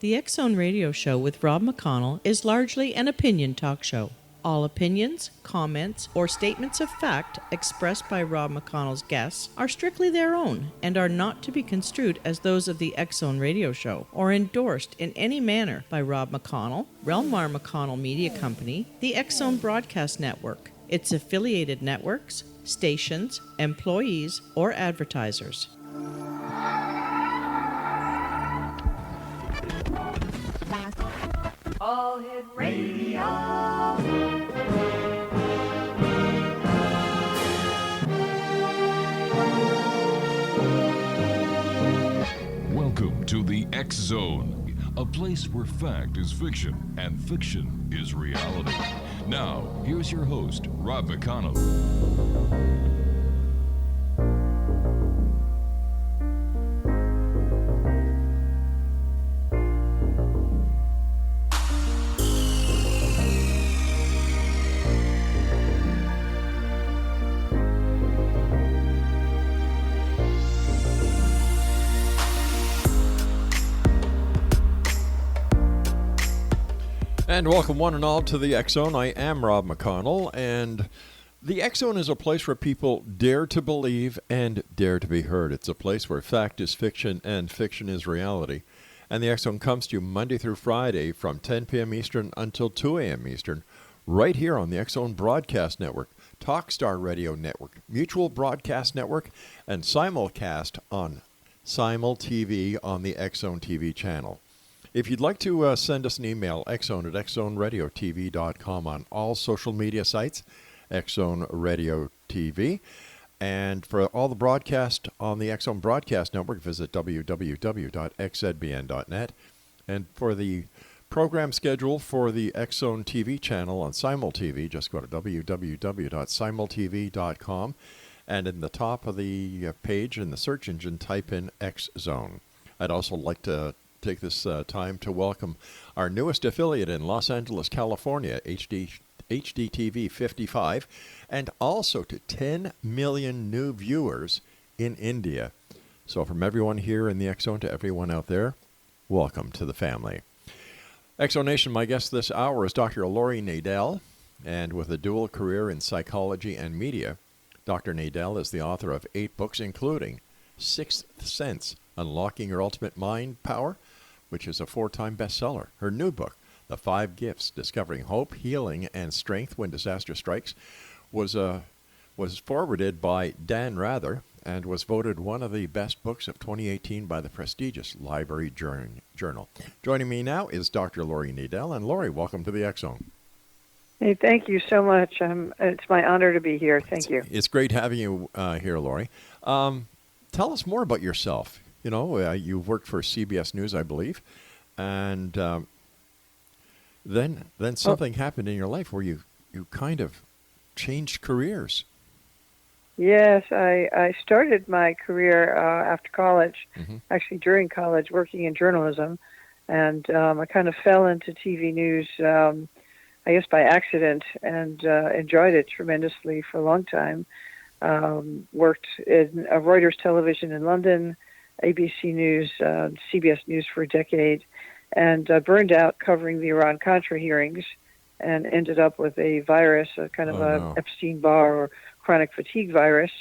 The X Zone Radio Show with Rob McConnell is largely an opinion talk show. All opinions, comments, or statements of fact expressed by Rob McConnell's guests are strictly their own and are not to be construed as those of the X Zone Radio Show or endorsed in any manner by Rob McConnell, Relmar McConnell Media Company, the X Zone Broadcast Network, its affiliated networks, stations, employees, or advertisers. All Hit Radio. Welcome to the X Zone, a place where fact is fiction and fiction is reality. Now, here's your host, Rob McConnell. And welcome one and all to the X Zone. I am Rob McConnell, and the X Zone is a place where people dare to believe and dare to be heard. It's a place where fact is fiction and fiction is reality. And the X Zone comes to you Monday through Friday from 10 p.m. Eastern until 2 a.m. Eastern, right here on the X Zone Broadcast Network, Talkstar Radio Network, Mutual Broadcast Network, and simulcast on Simul TV on the X Zone TV channel. If you'd like to send us an email, xzone@xzoneradiotv.com on all social media sites, Xzone Radio TV. And for all the broadcast on the Xzone Broadcast Network, visit www.xzbn.net. And for the program schedule for the Xzone TV channel on Simul TV, just go to www.simultv.com. And in the top of the page in the search engine, type in Xzone. I'd also like to take this time to welcome our newest affiliate in Los Angeles, California, HDTV 55, and also to 10 million new viewers in India. So from everyone here in the X Zone to everyone out there, welcome to the family. X Zone Nation, my guest this hour is Dr. LAURIE NADEL, and with a dual career in psychology and media, Dr. NADEL is the author of 8 books, including Sixth Sense, Unlocking Your Ultimate Mind Power, which is a 4-time bestseller. Her new book, The 5 Gifts, Discovering Hope, Healing, and Strength When Disaster Strikes, was forwarded by Dan Rather and was voted one of the best books of 2018 by the prestigious Library Journal. Joining me now is Dr. LAURIE NADEL. And Laurie, welcome to the X Zone. Hey, thank you so much. It's my honor to be here. Thank you. It's great having you here, Laurie. Tell us more about yourself. You know, you've worked for CBS News, I believe, and then something happened in your life where you kind of changed careers. Yes, I started my career after college, actually during college, working in journalism, and I kind of fell into TV news, I guess by accident, and enjoyed it tremendously for a long time. Worked in Reuters Television in London, ABC News, CBS News for a decade, and burned out covering the Iran-Contra hearings and ended up with a virus, a kind of Epstein-Barr or chronic fatigue virus,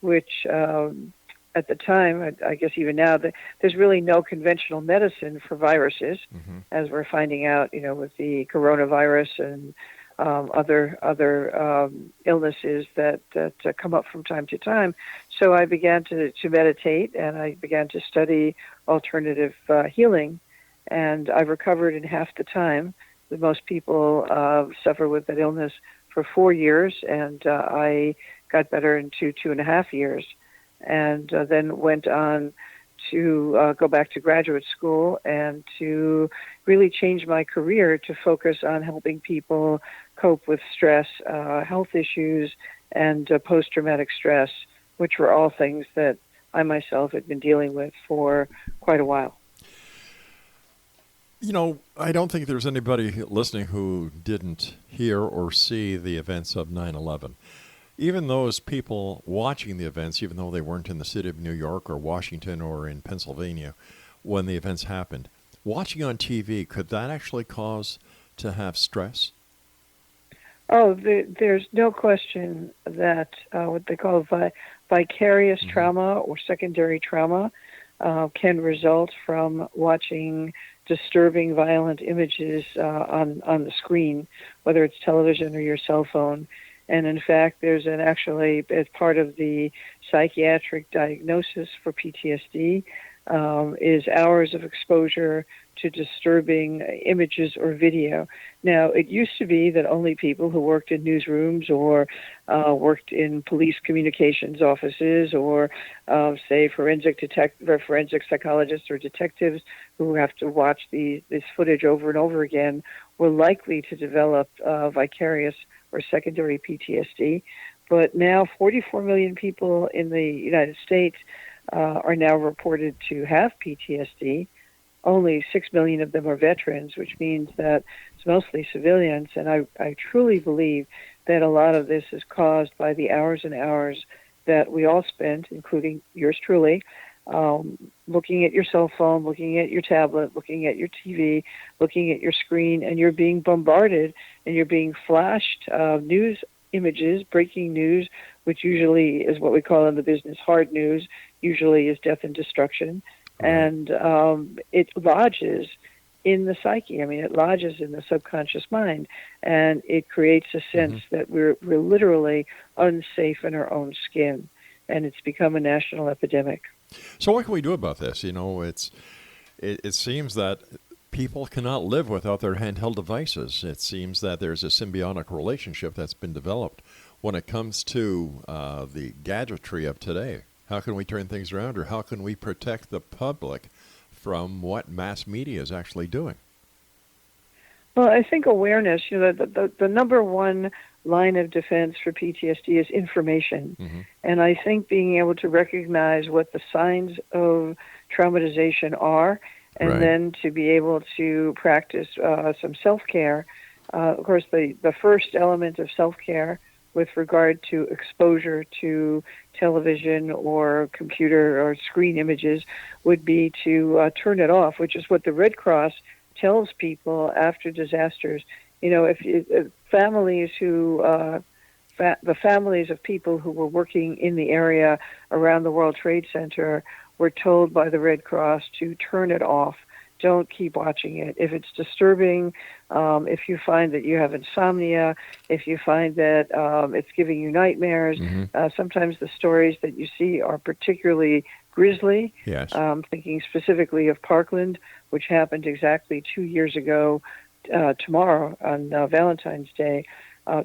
which at the time, I guess even now, there's really no conventional medicine for viruses, as we're finding out, you know, with the coronavirus and other illnesses that come up from time to time. So I began to meditate, and I began to study alternative healing, and I recovered in half the time. Most people suffer with that illness for 4 years, and I got better in 2.5 years, and then went on to go back to graduate school and to really change my career to focus on helping people cope with stress, health issues, and post-traumatic stress, which were all things that I myself had been dealing with for quite a while. You know, I don't think there's anybody listening who didn't hear or see the events of 9/11. Even those people watching the events, even though they weren't in the city of New York or Washington or in Pennsylvania when the events happened, Watching on TV, could that actually cause to have stress? Oh, there's no question that what they call vicarious trauma or secondary trauma can result from watching disturbing, violent images on the screen, whether it's television or your cell phone. And in fact, there's actually, as part of the psychiatric diagnosis for PTSD, is hours of exposure to disturbing images or video. Now, it used to be that only people who worked in newsrooms or worked in police communications offices or, say, forensic psychologists or detectives who have to watch this footage over and over again were likely to develop vicarious or secondary PTSD. But now 44 million people in the United States are now reported to have PTSD. Only 6 million of them are veterans, which means that it's mostly civilians. And I truly believe that a lot of this is caused by the hours and hours that we all spent, including yours truly, looking at your cell phone, looking at your tablet, looking at your TV, looking at your screen, and you're being bombarded and you're being flashed news images, breaking news, which usually is what we call in the business hard news, usually is death and destruction. Right. And it lodges in the psyche. I mean, it lodges in the subconscious mind, and it creates a sense that we're literally unsafe in our own skin, and it's become a national epidemic. So what can we do about this? You know, it seems that people cannot live without their handheld devices. It seems that there's a symbiotic relationship that's been developed when it comes to the gadgetry of today. How can we turn things around, or how can we protect the public from what mass media is actually doing? Well, I think awareness, you know, the number one line of defense for PTSD is information. And I think being able to recognize what the signs of traumatization are, and then to be able to practice some self-care. Of course, the first element of self-care with regard to exposure to television or computer or screen images would be to turn it off, which is what the Red Cross tells people after disasters. You know, if families who the families of people who were working in the area around the World Trade Center were told by the Red Cross to turn it off. Don't keep watching it. If it's disturbing, if you find that you have insomnia, if you find that it's giving you nightmares, sometimes the stories that you see are particularly grisly. Yes. Thinking specifically of Parkland, which happened exactly 2 years ago tomorrow on Valentine's Day.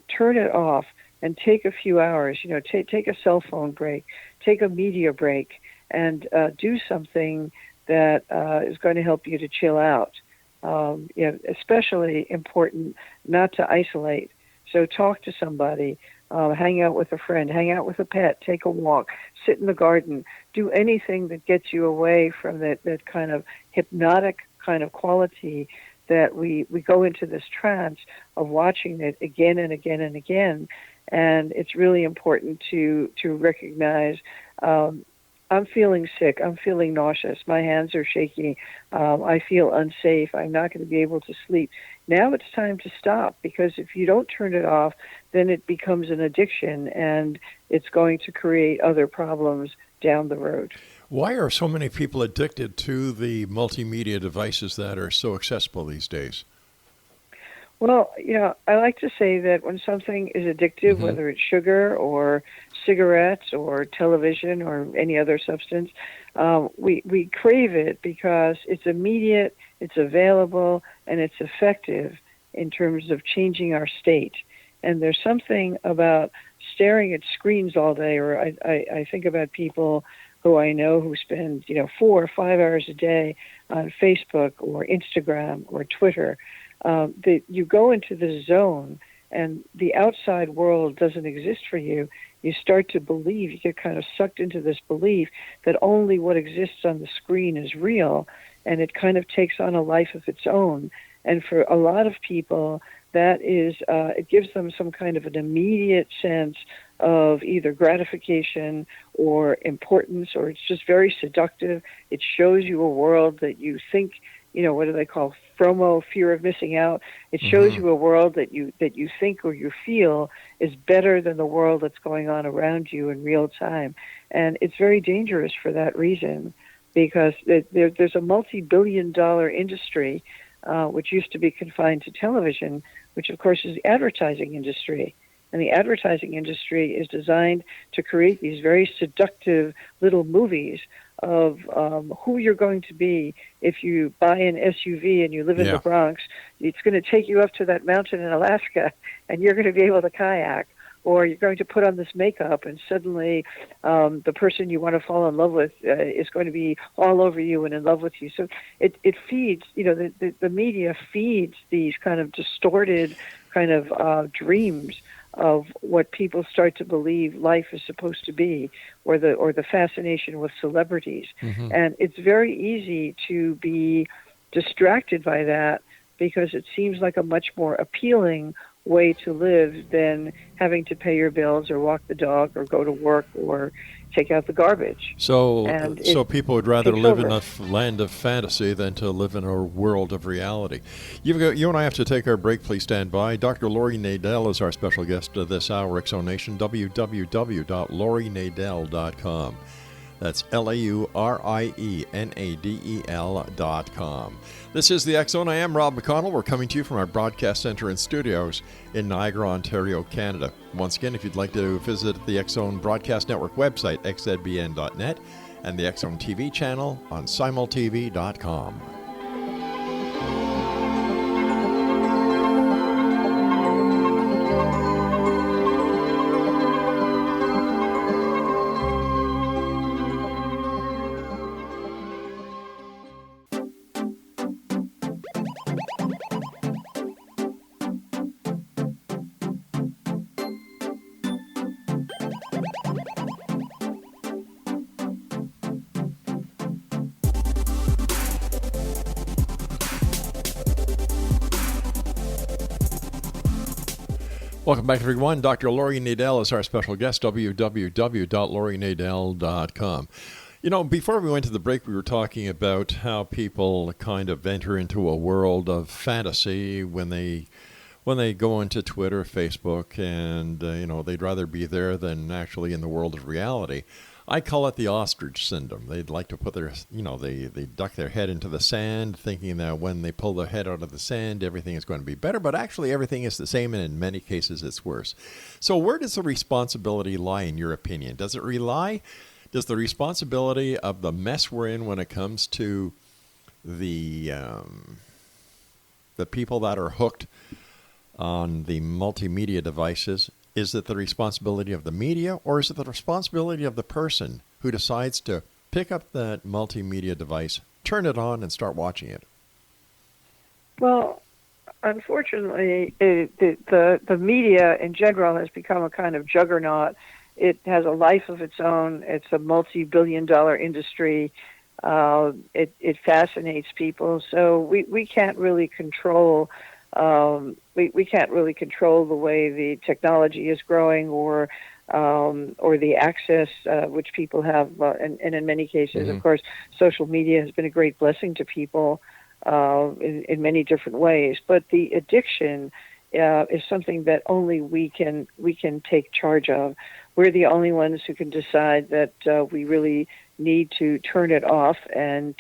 Turn it off and take a few hours. You know, take a cell phone break, take a media break, and do something that is going to help you to chill out. Especially important not to isolate. So talk to somebody, hang out with a friend, hang out with a pet, take a walk, sit in the garden, do anything that gets you away from that kind of hypnotic kind of quality that we go into this trance of watching it again and again and again. And it's really important to recognize I'm feeling sick. I'm feeling nauseous. My hands are shaky. I feel unsafe. I'm not going to be able to sleep. Now it's time to stop, because if you don't turn it off, then it becomes an addiction, and it's going to create other problems down the road. Why are so many people addicted to the multimedia devices that are so accessible these days? Well, you know, I like to say that when something is addictive, whether it's sugar or cigarettes or television or any other substance, we crave it because it's immediate, it's available, and it's effective in terms of changing our state. And there's something about staring at screens all day, or I think about people who I know who spend, 4 or 5 hours a day on Facebook or Instagram or Twitter. You go into the zone, and the outside world doesn't exist for you. You start to believe, you get kind of sucked into this belief that only what exists on the screen is real, and it kind of takes on a life of its own. And for a lot of people, that is, it gives them some kind of an immediate sense of either gratification or importance, or it's just very seductive. It shows you a world that you think, what do they call FOMO, fear of missing out? It shows you a world that you think or you feel is better than the world that's going on around you in real time. And it's very dangerous for that reason, because there's a multi-billion-dollar industry, which used to be confined to television, which of course is the advertising industry. And the advertising industry is designed to create these very seductive little movies of who you're going to be if you buy an SUV and you live in the Bronx. It's going to take you up to that mountain in Alaska, and you're going to be able to kayak. Or you're going to put on this makeup, and suddenly the person you want to fall in love with is going to be all over you and in love with you. So it feeds, the media feeds these kind of distorted kind of dreams of what people start to believe life is supposed to be, or the fascination with celebrities. And it's very easy to be distracted by that, because it seems like a much more appealing way to live than having to pay your bills or walk the dog or go to work or take out the garbage. So people would rather live in a land of fantasy than to live in a world of reality. You and I have to take our break. Please stand by. Dr. Laurie Nadel is our special guest this hour. Exonation, www.laurienadel.com. That's LAURIENADEL.com. This is the X Zone. I am Rob McConnell. We're coming to you from our broadcast center and studios in Niagara, Ontario, Canada. Once again, if you'd like to visit the X Zone Broadcast Network website, xzbn.net, and the X Zone TV channel on simultv.com. Welcome back, everyone. Dr. Laurie Nadel is our special guest, www.laurienadel.com. Before we went to the break, we were talking about how people kind of enter into a world of fantasy when they go into Twitter, Facebook, and, they'd rather be there than actually in the world of reality. I call it the ostrich syndrome. They'd like to put their, they duck their head into the sand, thinking that when they pull their head out of the sand, everything is going to be better. But actually, everything is the same, and in many cases, it's worse. So where does the responsibility lie, in your opinion? Does the responsibility of the mess we're in when it comes to the people that are hooked on the multimedia devices, is it the responsibility of the media, or is it the responsibility of the person who decides to pick up that multimedia device, turn it on, and start watching it? Well, unfortunately, the media in general has become a kind of juggernaut. It has a life of its own. It's a multi-billion-dollar industry. It fascinates people. So we can't really control. We can't really control the way the technology is growing, or the access which people have, and in many cases, of course, social media has been a great blessing to people in many different ways. But the addiction is something that only we can take charge of. We're the only ones who can decide that we really need to turn it off and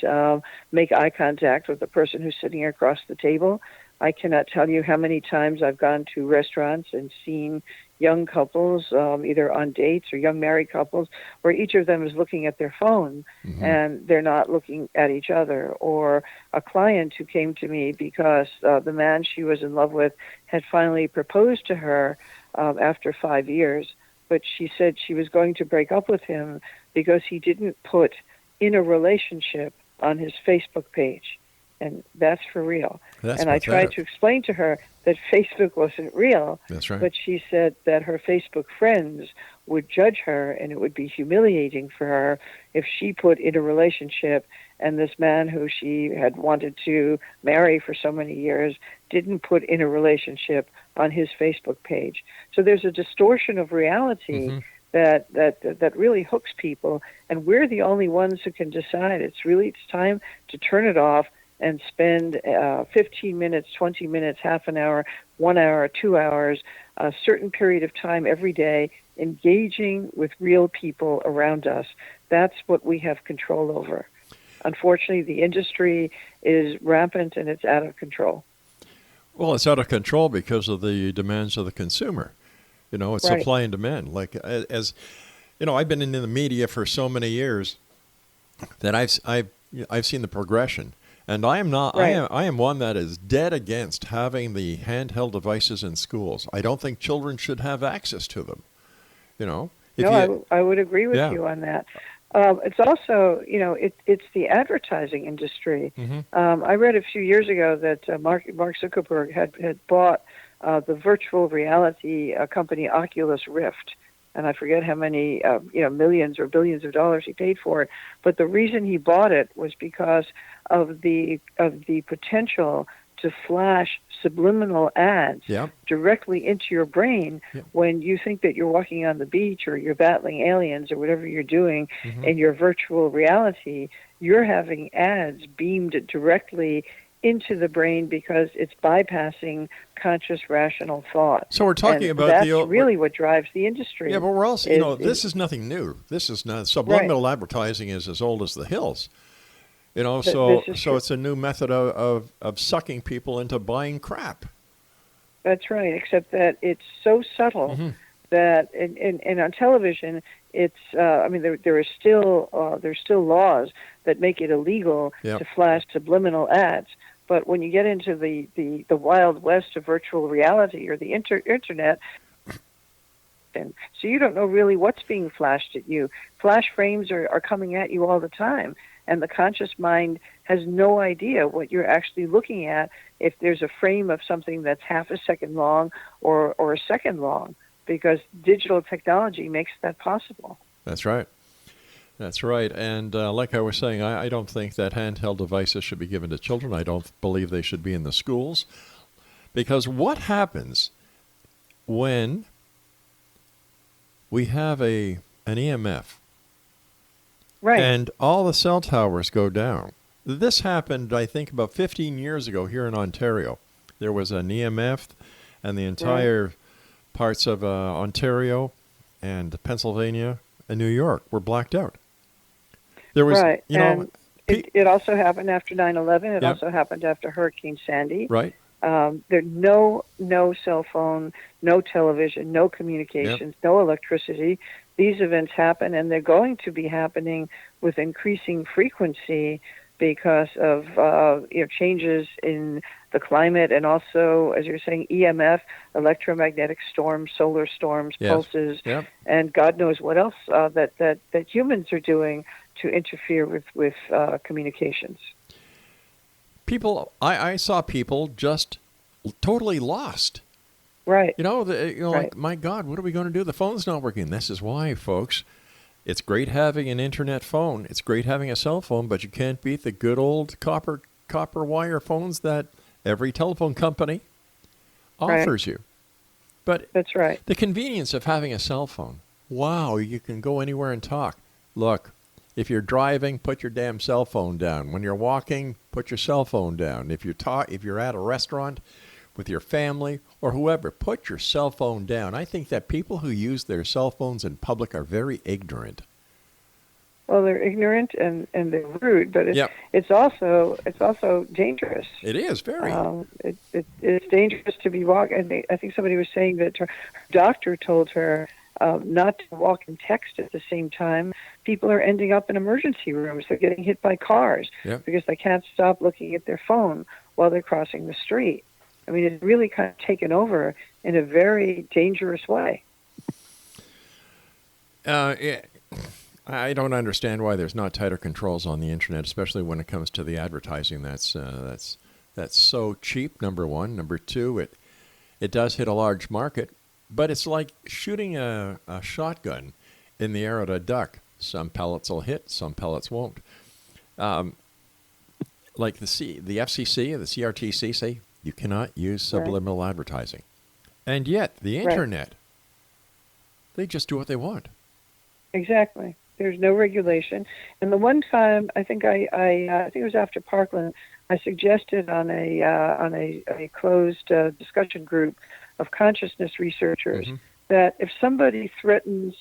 make eye contact with the person who's sitting across the table. I cannot tell you how many times I've gone to restaurants and seen young couples, either on dates or young married couples, where each of them is looking at their phone and they're not looking at each other. Or a client who came to me because the man she was in love with had finally proposed to her after 5 years, but she said she was going to break up with him because he didn't put "in a relationship" on his Facebook page. And that's for real. And I tried to explain to her that Facebook wasn't real. That's right. But she said that her Facebook friends would judge her, and it would be humiliating for her if she put "in a relationship" and this man who she had wanted to marry for so many years didn't put in a relationship on his Facebook page. So there's a distortion of reality that really hooks people, and we're the only ones who can decide. It's time to turn it off and spend 15 minutes, 20 minutes, half an hour, 1 hour, 2 hours, a certain period of time every day engaging with real people around us. That's what we have control over. Unfortunately, the industry is rampant and it's out of control. Well, it's out of control because of the demands of the consumer. It's Right. supply and demand. Like, as I've been in the media for so many years that I've seen the progression. And I am not. Right. I am one that is dead against having the handheld devices in schools. I don't think children should have access to them. I would agree with Yeah. you on that. It's also, it's the advertising industry. I read a few years ago that Mark Zuckerberg had bought the virtual reality company Oculus Rift. And I forget how many, millions or billions of dollars he paid for it. But the reason he bought it was because of the potential to flash subliminal ads directly into your brain when you think that you're walking on the beach or you're battling aliens or whatever you're doing in your virtual reality. You're having ads beamed directly into the brain because it's bypassing conscious, rational thought. So we're talking about that's really what drives the industry. Yeah, but we're also, this is nothing new. This is not subliminal advertising is as old as the hills. So it's a new method of sucking people into buying crap. That's right, except that it's so subtle that, and on television, it's. There's still laws that make it illegal to flash subliminal ads. But when you get into the wild west of virtual reality or the internet, and so you don't know really what's being flashed at you. Flash frames are coming at you all the time, and the conscious mind has no idea what you're actually looking at if there's a frame of something that's half a second long or a second long, because digital technology makes that possible. That's right. That's right. And like I was saying, I don't think that handheld devices should be given to children. I don't believe they should be in the schools. Because what happens when we have an EMF and all the cell towers go down? This happened, I think, about 15 years ago here in Ontario. There was an EMF and the entire parts of Ontario and Pennsylvania and New York were blacked out. There was, it also happened after 9/11. It also happened after Hurricane Sandy. Right. There's no cell phone, no television, no communications, no electricity. These events happen, and they're going to be happening with increasing frequency because of changes in the climate, and also, as you're saying, EMF, electromagnetic storms, solar storms, pulses, and God knows what else that humans are doing to interfere with communications. People, I saw people just totally lost. Right. Like, my God, what are we going to do? The phone's not working. This is why, folks. It's great having an internet phone. It's great having a cell phone, but you can't beat the good old copper wire phones that every telephone company offers you. But that's right. The convenience of having a cell phone. Wow, you can go anywhere and talk. Look, if you're driving, put your damn cell phone down. When you're walking, put your cell phone down. If you're at a restaurant with your family or whoever, put your cell phone down. I think that people who use their cell phones in public are very ignorant. Well, they're ignorant and they're rude, but it's also dangerous. It is very. It's dangerous to be walking. I think somebody was saying that her doctor told her not to walk and text at the same time. People are ending up in emergency rooms. They're getting hit by cars because they can't stop looking at their phone while they're crossing the street. I mean, it's really kind of taken over in a very dangerous way. I don't understand why there's not tighter controls on the internet, especially when it comes to the advertising. That's so cheap. Number one. Number two, it does hit a large market, but it's like shooting a shotgun in the air at a duck. Some pellets will hit, some pellets won't. like the FCC and the CRTC say you cannot use subliminal advertising. And yet, the Internet, they just do what they want. Exactly. There's no regulation. And the one time, I think I think it was after Parkland, I suggested on a closed discussion group of consciousness researchers that if somebody threatens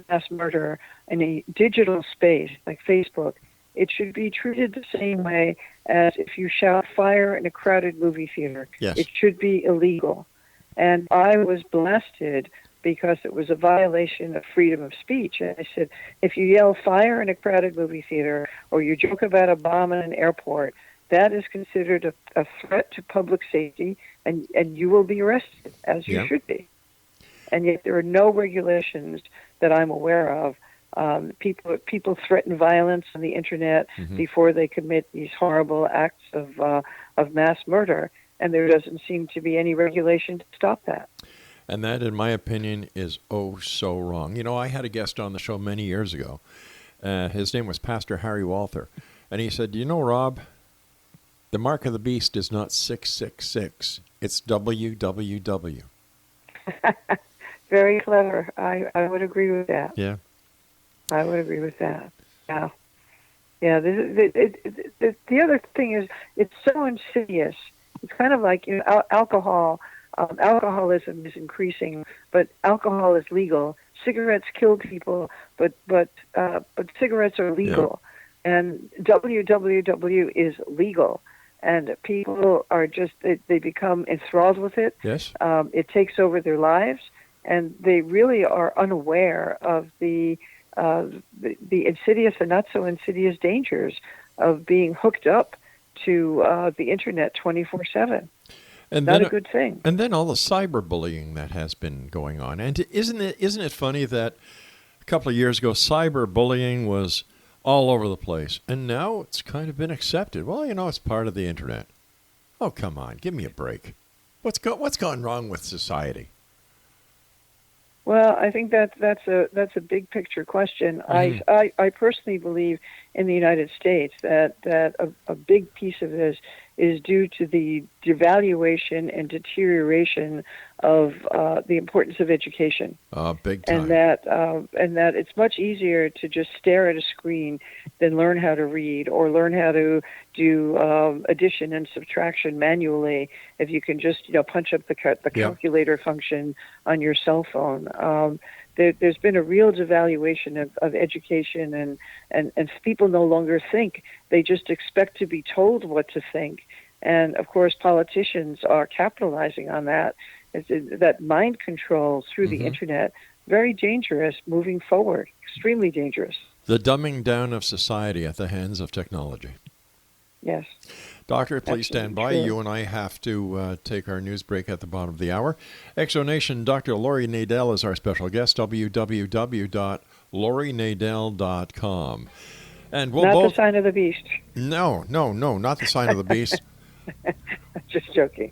mass murder in a digital space like Facebook, it should be treated the same way as if you shout fire in a crowded movie theater. Yes. It should be illegal. And I was blasted because it was a violation of freedom of speech. And I said, if you yell fire in a crowded movie theater or you joke about a bomb in an airport, that is considered a threat to public safety, and you will be arrested, as you should be. And yet there are no regulations that I'm aware of. People threaten violence on the Internet before they commit these horrible acts of mass murder, and there doesn't seem to be any regulation to stop that. And that, in my opinion, is so wrong. You know, I had a guest on the show many years ago. His name was Pastor Harry Walther. And he said, you know, Rob, the mark of the beast is not 666. It's WWW. Very clever. I would agree with that. Yeah. I would agree with that. Yeah. Yeah. The other thing is, it's so insidious. It's kind of like, you know, alcohol. Alcoholism is increasing, but alcohol is legal. Cigarettes kill people, but cigarettes are legal, and WWW is legal, and people are just they become enthralled with it. Yes, it takes over their lives, and they really are unaware of the insidious and not so insidious dangers of being hooked up to the Internet 24/7. And not a good thing. And then all the cyberbullying that has been going on. And isn't it funny that a couple of years ago, cyberbullying was all over the place, and now it's kind of been accepted. Well, you know, it's part of the Internet. Oh, come on, give me a break. What's gone wrong with society? Well, I think that's a big picture question. I personally believe in the United States that a big piece of this is due to the devaluation and deterioration of the importance of education. Big time. And that it's much easier to just stare at a screen than learn how to read or learn how to do addition and subtraction manually. If you can just punch up the calculator function on your cell phone. There's been a real devaluation of education, and people no longer think. They just expect to be told what to think. And, of course, politicians are capitalizing on that. That mind control through the Internet, very dangerous moving forward, extremely dangerous. The dumbing down of society at the hands of technology. Yes. Doctor, please stand by. True. You and I have to take our news break at the bottom of the hour. Exonation, Dr. Laurie Nadel is our special guest, www.laurienadel.com. And we'll not the sign of the beast. No, not the sign of the beast. Just joking.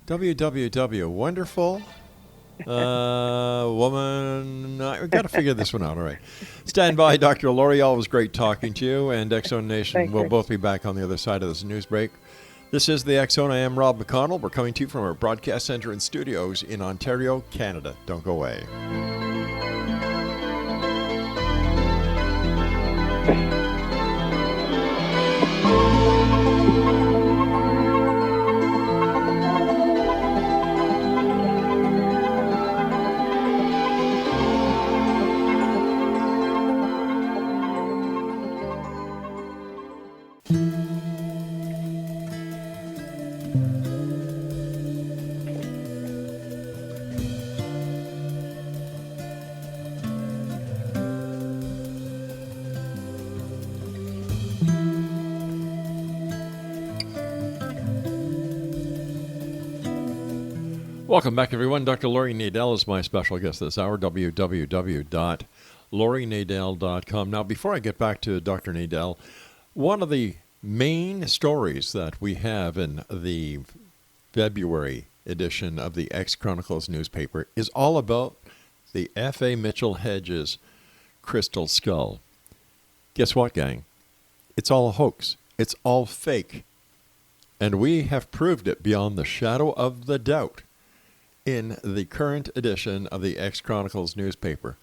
www, wonderful woman. We've got to figure this one out. All right. Stand by, Dr. Laurie. Always great talking to you. And X-Zone Nation will both be back on the other side of this news break. This is the X-Zone. I am Rob McConnell. We're coming to you from our broadcast center and studios in Ontario, Canada. Don't go away. Welcome back, everyone. Dr. Laurie Nadel is my special guest this hour, www.laurienadel.com. Now, before I get back to Dr. Nadel, one of the main stories that we have in the February edition of the X-Chronicles newspaper is all about the F.A. Mitchell Hedges crystal skull. Guess what, gang? It's all a hoax. It's all fake. And we have proved it beyond the shadow of the doubt in the current edition of the X-Chronicles newspaper.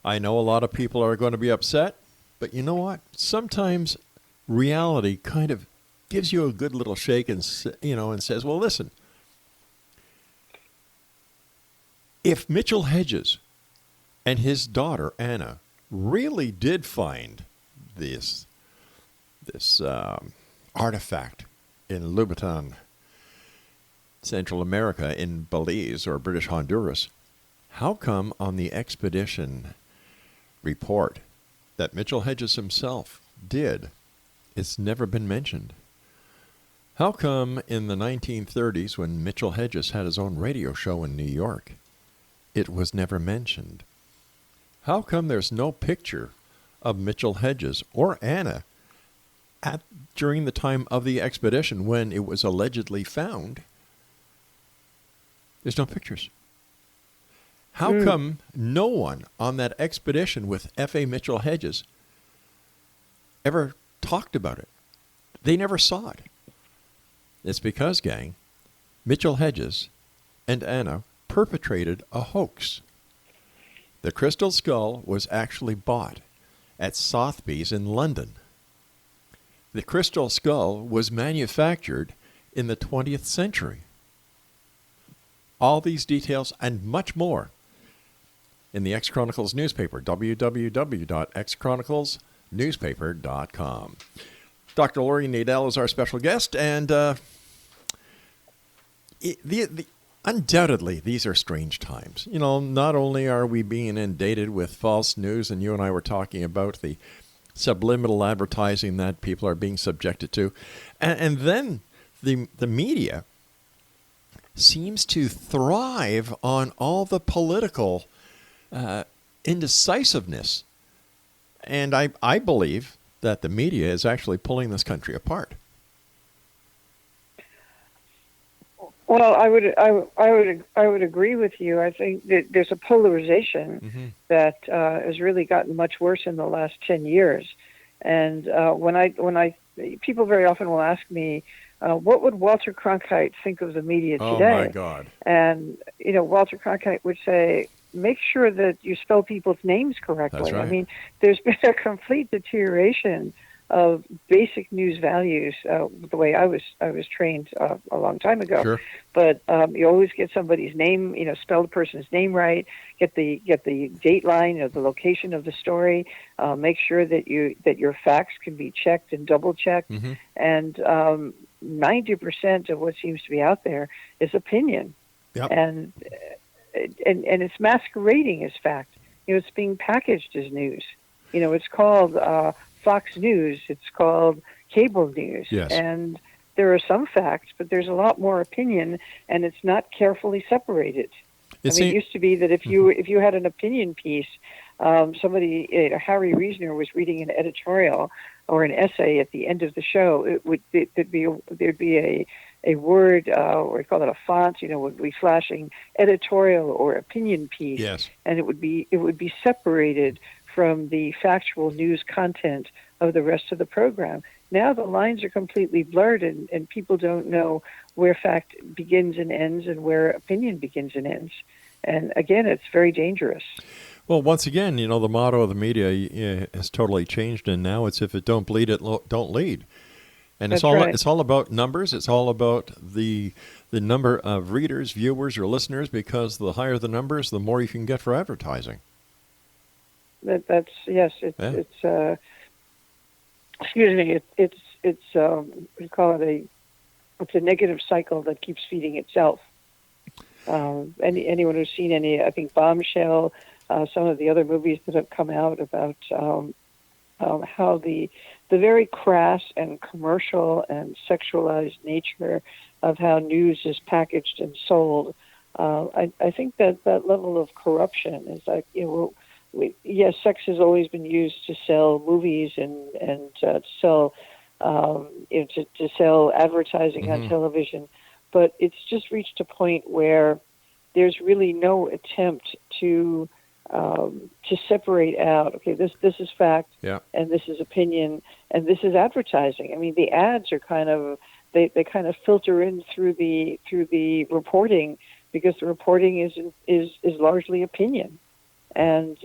I know a lot of people are going to be upset, but you know what? Sometimes reality kind of gives you a good little shake and says, well, listen, if Mitchell Hedges and his daughter Anna really did find this artifact in Louboutin, Central America, in Belize or British Honduras, how come on the expedition report that Mitchell Hedges himself did, it's never been mentioned? How come in the 1930s, when Mitchell Hedges had his own radio show in New York, it was never mentioned? How come there's no picture of Mitchell Hedges or Anna during the time of the expedition when it was allegedly found? There's no pictures. How come no one on that expedition with F.A. Mitchell Hedges ever talked about it? They never saw it. It's because, gang, Mitchell Hedges and Anna perpetrated a hoax. The crystal skull was actually bought at Sotheby's in London. The crystal skull was manufactured in the 20th century. All these details and much more in the X-Chronicles newspaper, www.xchroniclesnewspaper.com. Dr. Laurie Nadel is our special guest, and undoubtedly, these are strange times. You know, not only are we being inundated with false news, and you and I were talking about the subliminal advertising that people are being subjected to, and then the media seems to thrive on all the political indecisiveness. And I believe that the media is actually pulling this country apart. Well, I would agree with you. I think that there's a polarization that has really gotten much worse in the last 10 years. And when people very often will ask me, what would Walter Cronkite think of the media today? Oh my God! And Walter Cronkite would say, make sure that you spell people's names correctly. That's right. I mean, there's been a complete deterioration of basic news values, the way I was trained a long time ago. Sure. But you always get somebody's name, spell the person's name right, get the date line, the location of the story, make sure that your facts can be checked and double checked, and 90% of what seems to be out there is opinion, and it's masquerading as fact. It's being packaged as news. It's called Fox News, it's called cable news. Yes. And there are some facts, but there's a lot more opinion, and it's not carefully separated. It used to be that if you had an opinion piece, somebody, Harry Reasoner was reading an editorial or an essay at the end of the show. There'd be a word, or we call it a font, would be flashing editorial or opinion piece. Yes. And it would be separated from the factual news content of the rest of the program. Now the lines are completely blurred, and people don't know where fact begins and ends and where opinion begins and ends. And again, it's very dangerous. Well, once again, the motto of the media has totally changed, and now it's if it don't bleed, it don't lead. And That's right. It's all about numbers. It's all about the number of readers, viewers, or listeners, because the higher the numbers, the more you can get for advertising. That's yes. It's excuse me. It's we call it it's a negative cycle that keeps feeding itself. Anyone who's seen I think Bombshell, some of the other movies that have come out about how the very crass and commercial and sexualized nature of how news is packaged and sold. I think that level of corruption is like yes, sex has always been used to sell movies and to sell to sell advertising on television, but it's just reached a point where there's really no attempt to to separate out, okay, this is fact, Yeah. and this is opinion, and this is advertising. I mean, the ads are kind of they kind of filter in through the reporting, because the reporting is largely opinion, and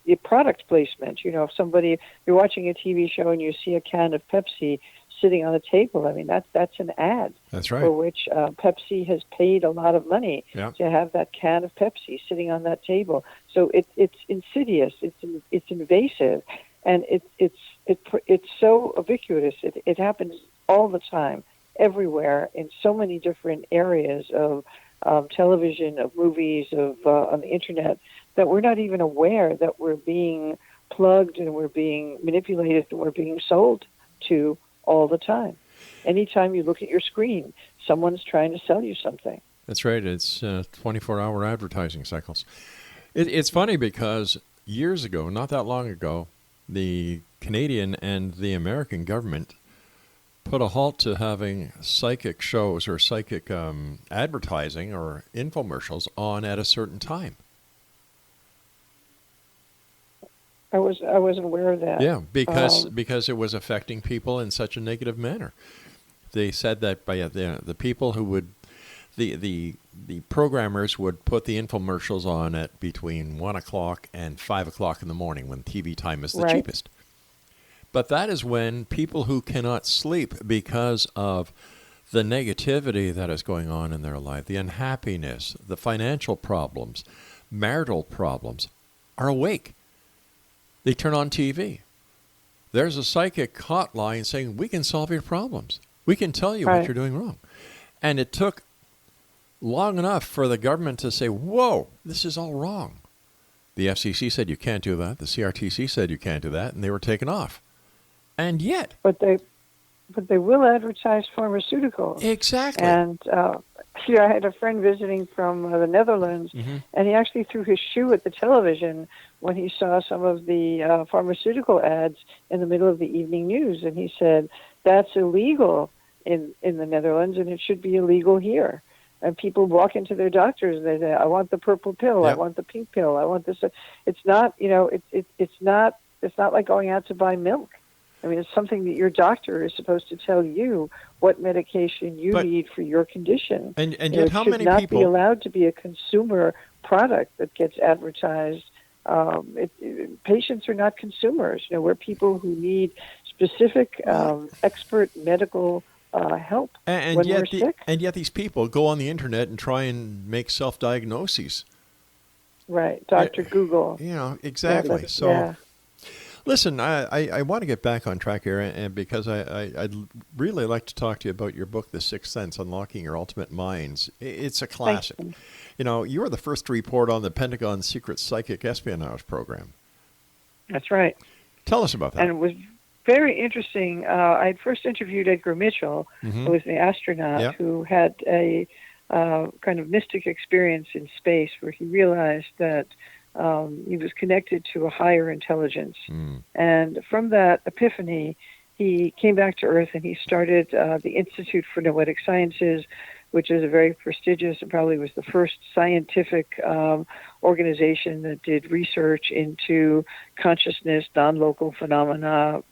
the product placement. You know, if you're watching a TV show and you see a can of Pepsi sitting on a table, I mean, that's an ad. That's right. For which Pepsi has paid a lot of money Yeah. to have that can of Pepsi sitting on that table. So it's insidious, it's invasive, and it's so ubiquitous. It happens all the time, everywhere, in so many different areas of television, of movies, of on the internet, that we're not even aware that we're being plugged and we're being manipulated and we're being sold to all the time. Anytime you look at your screen, someone's trying to sell you something. That's right. It's 24-hour advertising cycles. It's funny because years ago, not that long ago, the Canadian and the American government put a halt to having psychic shows or psychic advertising or infomercials on at a certain time. I wasn't aware of that. Yeah, because it was affecting people in such a negative manner. They said that by the people who would the programmers would put the infomercials on at between 1 o'clock and 5 o'clock in the morning, when TV time is the Right. cheapest. But that is when people who cannot sleep because of the negativity that is going on in their life, the unhappiness, the financial problems, marital problems, are awake. They turn on TV. There's a psychic hotline saying, we can solve your problems. We can tell you Right. what you're doing wrong. And it took long enough for the government to say, whoa, this is all wrong. The FCC said you can't do that. The CRTC said you can't do that, and they were taken off. And yet... But they will advertise pharmaceuticals. Exactly. And here I had a friend visiting from the Netherlands, and he actually threw his shoe at the television when he saw some of the pharmaceutical ads in the middle of the evening news. And he said, that's illegal in the Netherlands, and it should be illegal here. And people walk into their doctors and they say, I want the purple pill, Yep. I want the pink pill, I want this. It's not, it's not like going out to buy milk. I mean, it's something that your doctor is supposed to tell you what medication you need for your condition. And yet how many people... It should not people... be allowed to be a consumer product that gets advertised. Patients are not consumers. We're people who need specific expert medical help when we're sick. And yet these people go on the internet and try and make self-diagnoses. Right, Dr. Google. Exactly. Yeah. Listen, I want to get back on track here, and because I'd really like to talk to you about your book, The Sixth Sense, Unlocking Your Ultimate Minds. It's a classic. You were the first to report on the Pentagon's secret psychic espionage program. That's right. Tell us about that. And it was very interesting. I had first interviewed Edgar Mitchell, who was the astronaut who had a kind of mystic experience in space where he realized that he was connected to a higher intelligence. And from that epiphany, he came back to Earth and he started the Institute for Noetic Sciences, which is a very prestigious and probably was the first scientific organization that did research into consciousness, non-local phenomena,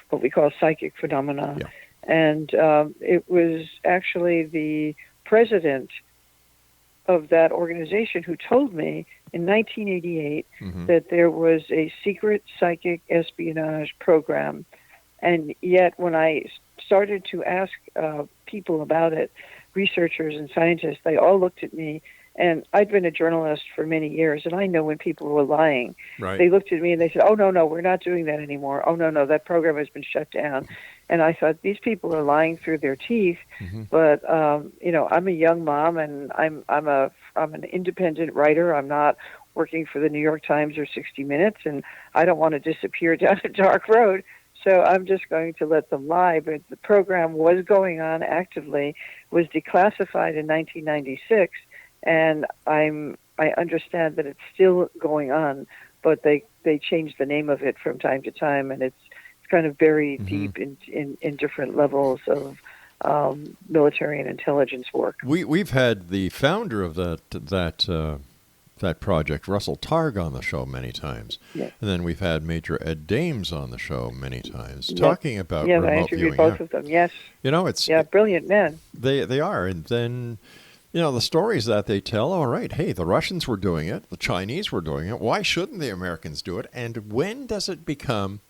what we call psychic phenomena. Yeah. And it was actually the president of that organization who told me in 1988 that there was a secret psychic espionage program. And yet when I started to ask people about it, researchers and scientists, they all looked at me, and I'd been a journalist for many years, and I know when people were lying. Right. They looked at me and they said, oh, no, we're not doing that anymore. Oh, no, that program has been shut down. And I thought, these people are lying through their teeth. But, I'm a young mom, and I'm an independent writer. I'm not working for the New York Times or 60 Minutes, and I don't want to disappear down a dark road. So I'm just going to let them lie. But the program was going on actively, was declassified in 1996, and I understand that it's still going on, but they change the name of it from time to time, and it's kind of buried deep in different levels of military and intelligence work. We've had the founder of that that project. Russell Targ on the show many times. Yeah. And then we've had Major Ed Dames on the show many times Yes. talking about Yes, I remote interviewed viewing. both of them. Yes. It's Brilliant men. They are. And then, the stories that they tell, all right, hey, the Russians were doing it, the Chinese were doing it. Why shouldn't the Americans do it? And when does it become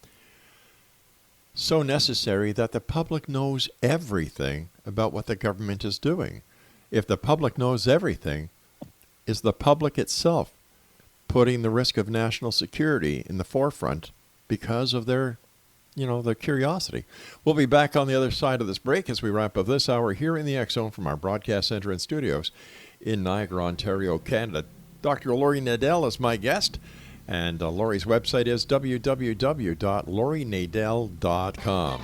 so necessary that the public knows everything about what the government is doing? If the public knows everything, is the public itself putting the risk of national security in the forefront because of their curiosity? We'll be back on the other side of this break as we wrap up this hour here in the X Zone from our broadcast center and studios in Niagara, Ontario, Canada. Dr. Laurie Nadel is my guest, and Laurie's website is www.laurienadel.com.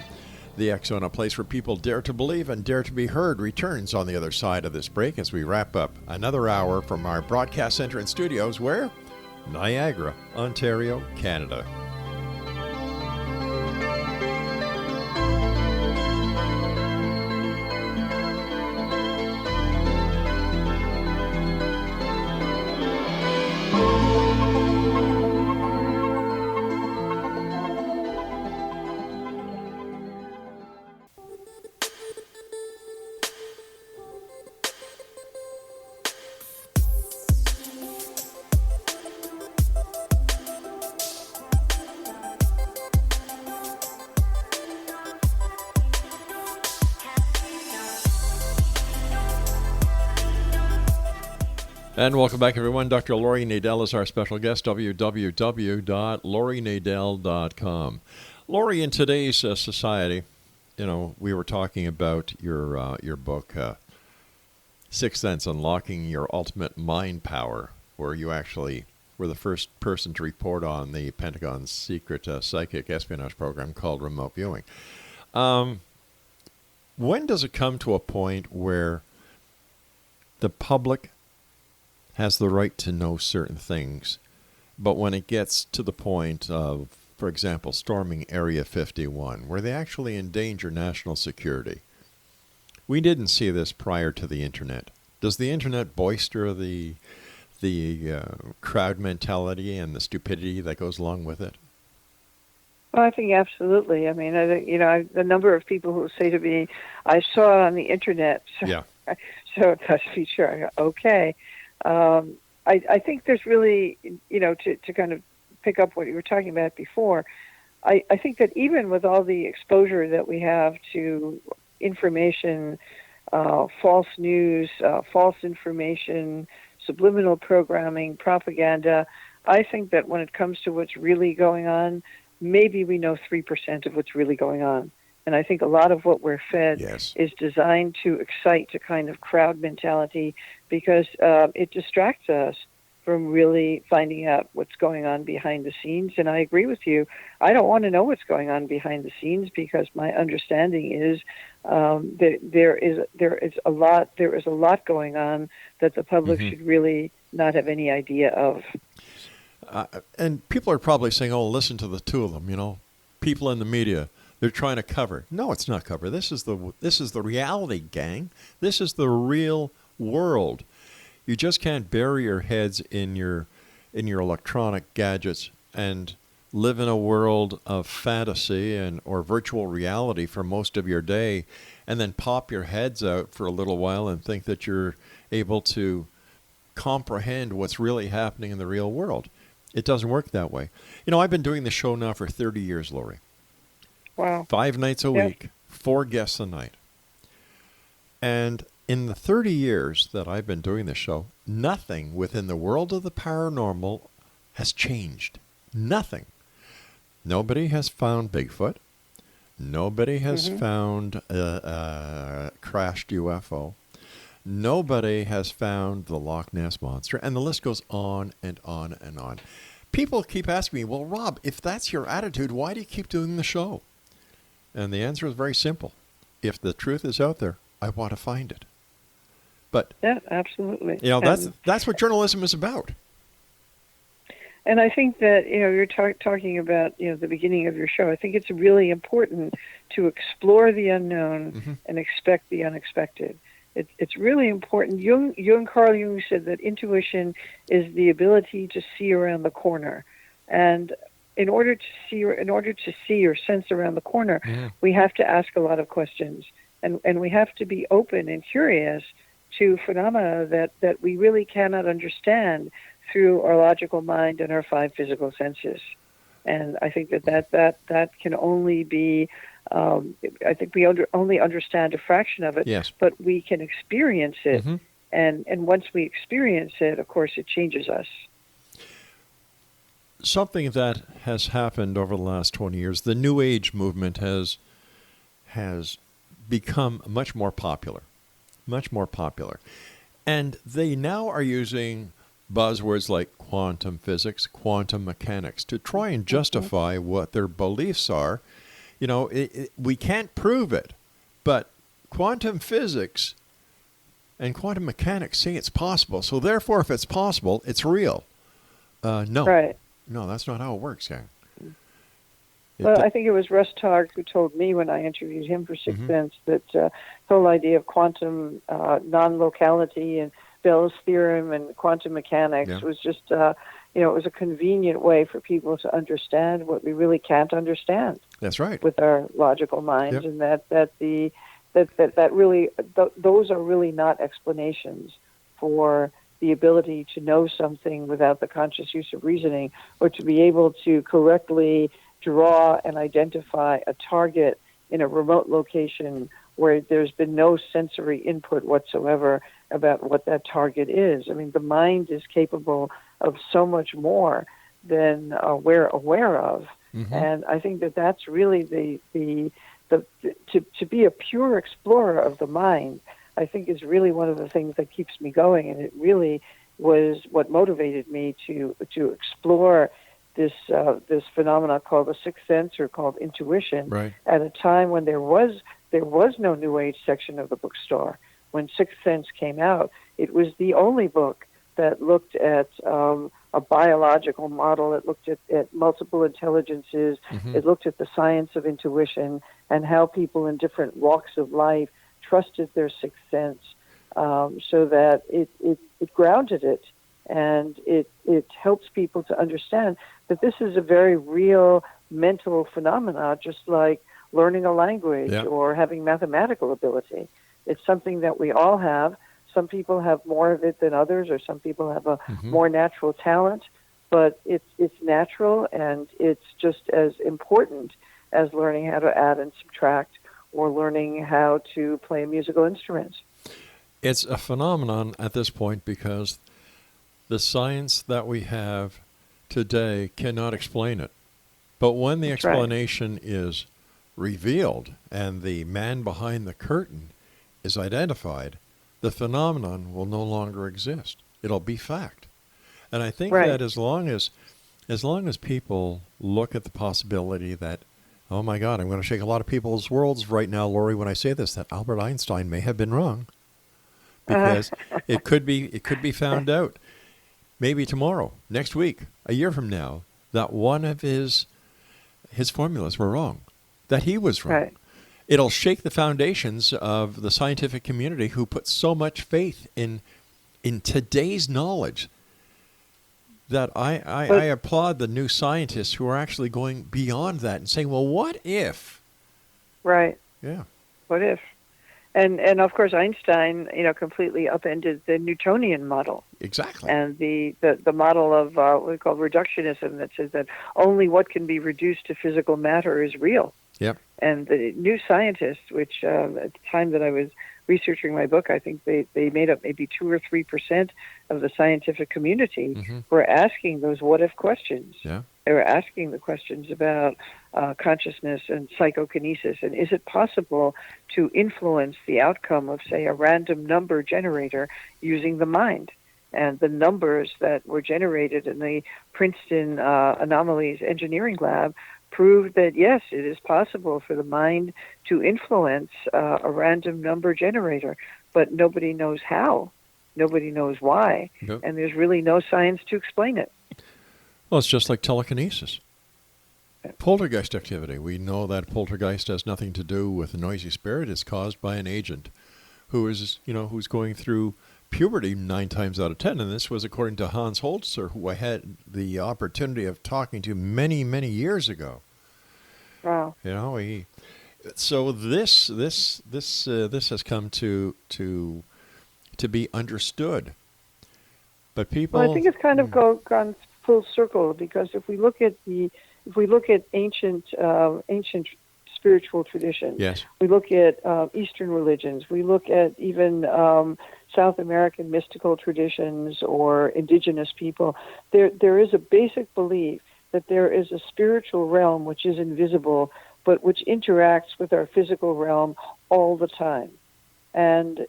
The X Zone, a place where people dare to believe and dare to be heard, returns on the other side of this break as we wrap up another hour from our broadcast center and studios where? Niagara, Ontario, Canada. And welcome back, everyone. Dr. Laurie Nadel is our special guest, www.laurienadel.com. Laurie, in today's society, we were talking about your book, Sixth Sense, Unlocking Your Ultimate Mind Power, where you actually were the first person to report on the Pentagon's secret psychic espionage program called remote viewing. When does it come to a point where the public has the right to know certain things, but when it gets to the point of, for example, storming Area 51, where they actually endanger national security? We didn't see this prior to the Internet. Does the Internet bolster the crowd mentality and the stupidity that goes along with it? Well, I think absolutely. I mean, I think, the number of people who say to me, I saw it on the Internet, so it must be true. I go, okay. I think there's really, to kind of pick up what you were talking about before, I think that even with all the exposure that we have to information, false news, false information, subliminal programming, propaganda, I think that when it comes to what's really going on, maybe we know 3% of what's really going on. And I think a lot of what we're fed is designed to excite a kind of crowd mentality because it distracts us from really finding out what's going on behind the scenes. And I agree with you. I don't want to know what's going on behind the scenes because my understanding is that there is a lot going on that the public should really not have any idea of. And people are probably saying, "Oh, listen to the two of them." People in the media. They're trying to cover. No, it's not cover. This is the reality, gang. This is the real world. You just can't bury your heads in your electronic gadgets and live in a world of fantasy or virtual reality for most of your day and then pop your heads out for a little while and think that you're able to comprehend what's really happening in the real world. It doesn't work that way. I've been doing the show now for 30 years, Laurie. Wow. 5 nights a week, 4 guests a night. And in the 30 years that I've been doing this show, nothing within the world of the paranormal has changed. Nothing. Nobody has found Bigfoot. Nobody has found a crashed UFO. Nobody has found the Loch Ness Monster. And the list goes on and on and on. People keep asking me, well, Rob, if that's your attitude, why do you keep doing the show? And the answer is very simple. If the truth is out there, I want to find it. But yeah, absolutely. That's what journalism is about. And I think that you're talking about the beginning of your show. I think it's really important to explore the unknown and expect the unexpected. It's really important. Carl Jung said that intuition is the ability to see around the corner, and in order to see or sense around the corner, we have to ask a lot of questions, and we have to be open and curious to phenomena that we really cannot understand through our logical mind and our 5 physical senses. And I think that can only be. I think we only understand a fraction of it, yes, but we can experience it, and once we experience it, of course, it changes us. Something that has happened over the last 20 years, the New Age movement has become much more popular, and they now are using buzzwords like quantum physics, quantum mechanics to try and justify what their beliefs are. You know, we can't prove it, but quantum physics and quantum mechanics say it's possible. So therefore, if it's possible, it's real. No. Right. No, that's not how it works, gang. Well, I think it was Russ Targ who told me when I interviewed him for Sixth Sense that the whole idea of quantum non-locality and Bell's theorem and quantum mechanics was just, it was a convenient way for people to understand what we really can't understand. That's right. With our logical minds, and that really those are really not explanations for the ability to know something without the conscious use of reasoning, or to be able to correctly draw and identify a target in a remote location where there's been no sensory input whatsoever about what that target is. I mean, the mind is capable of so much more than we're aware of, and I think that's really to be a pure explorer of the mind, I think is really one of the things that keeps me going, and it really was what motivated me to explore this phenomena called the sixth sense, or called intuition, at a time when there was no New Age section of the bookstore. When Sixth Sense came out, it was the only book that looked at a biological model. It looked at multiple intelligences. It looked at the science of intuition and how people in different walks of life trusted their sixth sense, so that it grounded it, and it helps people to understand that this is a very real mental phenomena, just like learning a language or having mathematical ability. It's something that we all have. Some people have more of it than others, or some people have a more natural talent, but it's natural, and it's just as important as learning how to add and subtract, or learning how to play a musical instrument. It's a phenomenon at this point because the science that we have today cannot explain it. But when the explanation is revealed and the man behind the curtain is identified, the phenomenon will no longer exist. It'll be fact. And I think that as long as people look at the possibility that, oh my God, I'm going to shake a lot of people's worlds right now, Laurie, when I say this, that Albert Einstein may have been wrong, because it could be found out maybe tomorrow, next week, a year from now, that one of his formulas were wrong, that he was wrong. Right. It'll shake the foundations of the scientific community who put so much faith in today's knowledge, that I applaud the new scientists who are actually going beyond that and saying, well, what if? Right. Yeah. What if? And of course, Einstein, completely upended the Newtonian model. Exactly. And the model of what we call reductionism, that says that only what can be reduced to physical matter is real. Yep. And the new scientists, which at the time that I was researching my book, I think they made up maybe 2 or 3% of the scientific community, were asking those what-if questions. Yeah. They were asking the questions about consciousness and psychokinesis, and is it possible to influence the outcome of, say, a random number generator using the mind? And the numbers that were generated in the Princeton Anomalies Engineering Lab proved that, yes, it is possible for the mind to influence a random number generator, but nobody knows how. Nobody knows why. Yep. And there's really no science to explain it. Well, it's just like telekinesis. Poltergeist activity. We know that poltergeist has nothing to do with a noisy spirit. It's caused by an agent who's going through puberty 9 times out of 10. And this was according to Hans Holzer, who I had the opportunity of talking to many, many years ago. Wow. So this has come to be understood. But people, well, I think it's kind of gone full circle, because if we look at ancient spiritual traditions, yes, we look at Eastern religions, we look at even South American mystical traditions or indigenous people, there is a basic belief that there is a spiritual realm which is invisible, but which interacts with our physical realm all the time. And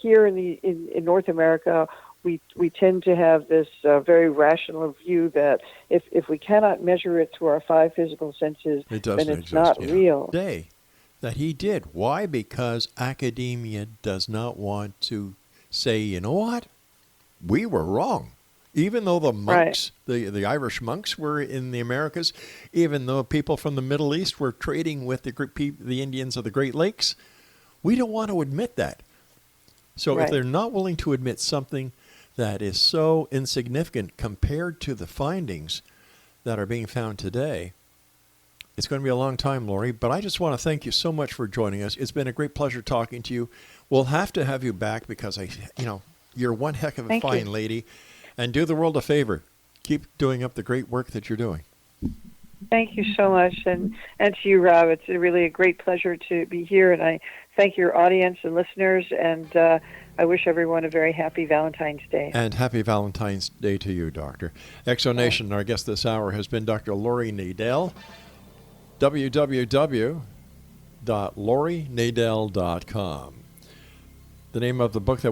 here in North America, we tend to have this very rational view that if we cannot measure it through our 5 physical senses, then it's not real. That he did. Why? Because academia does not want to say, you know what, we were wrong. Even though the monks, the Irish monks were in the Americas, even though people from the Middle East were trading with the Indians of the Great Lakes, we don't want to admit that. So if they're not willing to admit something that is so insignificant compared to the findings that are being found today, it's going to be a long time, Laurie. But I just want to thank you so much for joining us. It's been a great pleasure talking to you. We'll have to have you back because you're one heck of a fine lady. And do the world a favor. Keep doing up the great work that you're doing. Thank you so much. And to you, Rob, it's really a great pleasure to be here. And I thank your audience and listeners. And I wish everyone a very happy Valentine's Day. And happy Valentine's Day to you, Doctor. Exonation, our guest this hour has been Dr. Laurie Nadel. www.laurienadel.com. The name of the book that